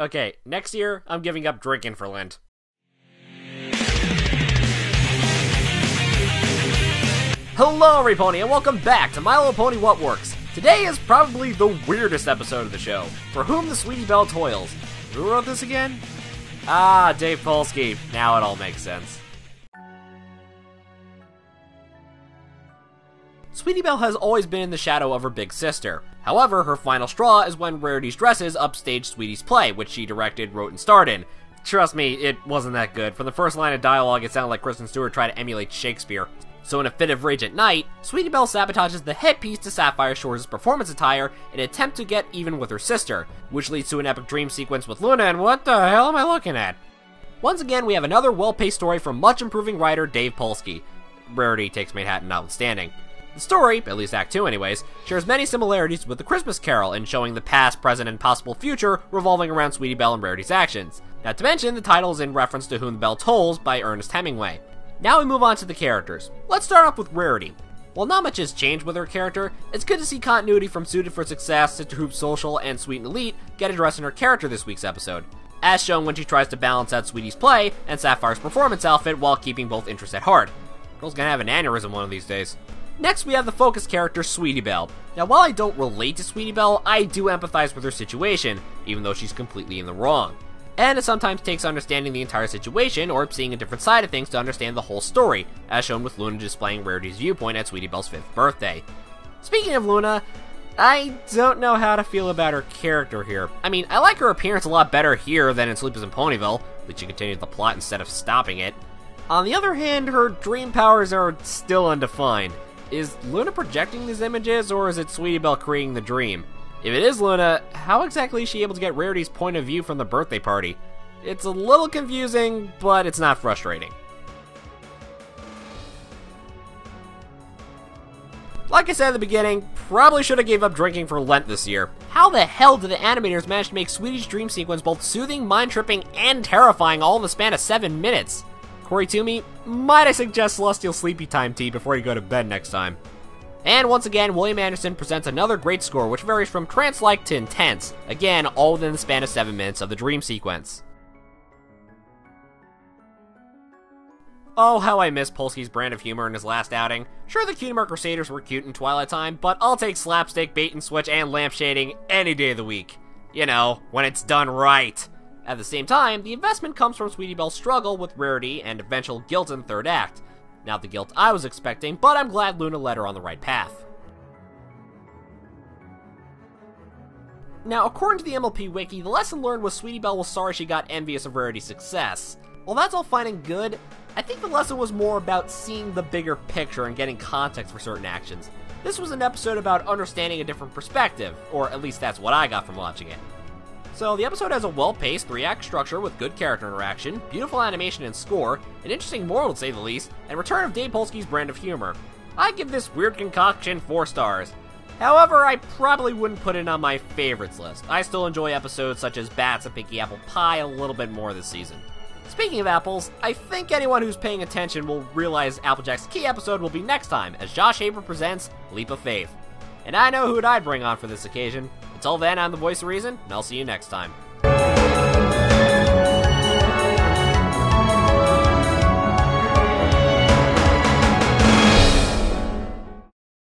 Okay, next year, I'm giving up drinking for Lent. Hello, Pony, and welcome back to My Little Pony What Works. Today is probably the weirdest episode of the show. For whom the Sweetie Belle toils. Who wrote this again? Ah, Dave Polsky. Now it all makes sense. Sweetie Belle has always been in the shadow of her big sister. However, her final straw is when Rarity's Dresses upstaged Sweetie's play, which she directed, wrote, and starred in. Trust me, it wasn't that good. From the first line of dialogue, it sounded like Kristen Stewart tried to emulate Shakespeare. So in a fit of rage at night, Sweetie Belle sabotages the headpiece to Sapphire Shores' performance attire in an attempt to get even with her sister, which leads to an epic dream sequence with Luna, and what the hell am I looking at? Once again, we have another well-paced story from much-improving writer Dave Polsky. Rarity takes Manhattan notwithstanding. The story, at least Act 2 anyways, shares many similarities with The Christmas Carol in showing the past, present, and possible future revolving around Sweetie Belle and Rarity's actions. Not to mention, the title is in reference to Whom the Bell Tolls by Ernest Hemingway. Now we move on to the characters. Let's start off with Rarity. While not much has changed with her character, it's good to see continuity from Suited for Success, Sister Hoop Social, and Sweet and Elite get addressed in her character this week's episode, as shown when she tries to balance out Sweetie's play and Sapphire's performance outfit while keeping both interests at heart. Girl's gonna have an aneurysm one of these days. Next, we have the focus character, Sweetie Belle. Now, while I don't relate to Sweetie Belle, I do empathize with her situation, even though she's completely in the wrong. And it sometimes takes understanding the entire situation, or seeing a different side of things to understand the whole story, as shown with Luna displaying Rarity's viewpoint at Sweetie Belle's 5th birthday. Speaking of Luna, I don't know how to feel about her character here. I mean, I like her appearance a lot better here than in Sleepers in Ponyville, which she continued the plot instead of stopping it. On the other hand, her dream powers are still undefined. Is Luna projecting these images, or is it Sweetie Belle creating the dream? If it is Luna, how exactly is she able to get Rarity's point of view from the birthday party? It's a little confusing, but it's not frustrating. Like I said at the beginning, probably should have gave up drinking for Lent this year. How the hell did the animators manage to make Sweetie's dream sequence both soothing, mind-tripping, and terrifying all in the span of 7 minutes? Corey Toomey, might I suggest Celestial Sleepy Time tea before you go to bed next time? And once again, William Anderson presents another great score, which varies from trance-like to intense. Again, all within the span of 7 minutes of the dream sequence. Oh, how I miss Polsky's brand of humor in his last outing. Sure, the Cutie Mark Crusaders were cute in Twilight Time, but I'll take slapstick, bait and switch, and lampshading any day of the week. You know, when it's done right. At the same time, the investment comes from Sweetie Belle's struggle with Rarity and eventual guilt in the third act. Not the guilt I was expecting, but I'm glad Luna led her on the right path. Now, according to the MLP Wiki, the lesson learned was Sweetie Belle was sorry she got envious of Rarity's success. While that's all fine and good, I think the lesson was more about seeing the bigger picture and getting context for certain actions. This was an episode about understanding a different perspective, or at least that's what I got from watching it. So, the episode has a well-paced 3-act structure with good character interaction, beautiful animation and score, an interesting moral to say the least, and return of Dave Polsky's brand of humor. I give this weird concoction 4 stars. However, I probably wouldn't put it on my favorites list. I still enjoy episodes such as Bats and Pinky Apple Pie a little bit more this season. Speaking of apples, I think anyone who's paying attention will realize Applejack's key episode will be next time, as Josh Haber presents Leap of Faith. And I know who I'd bring on for this occasion. Until then, I'm the voice of reason, and I'll see you next time.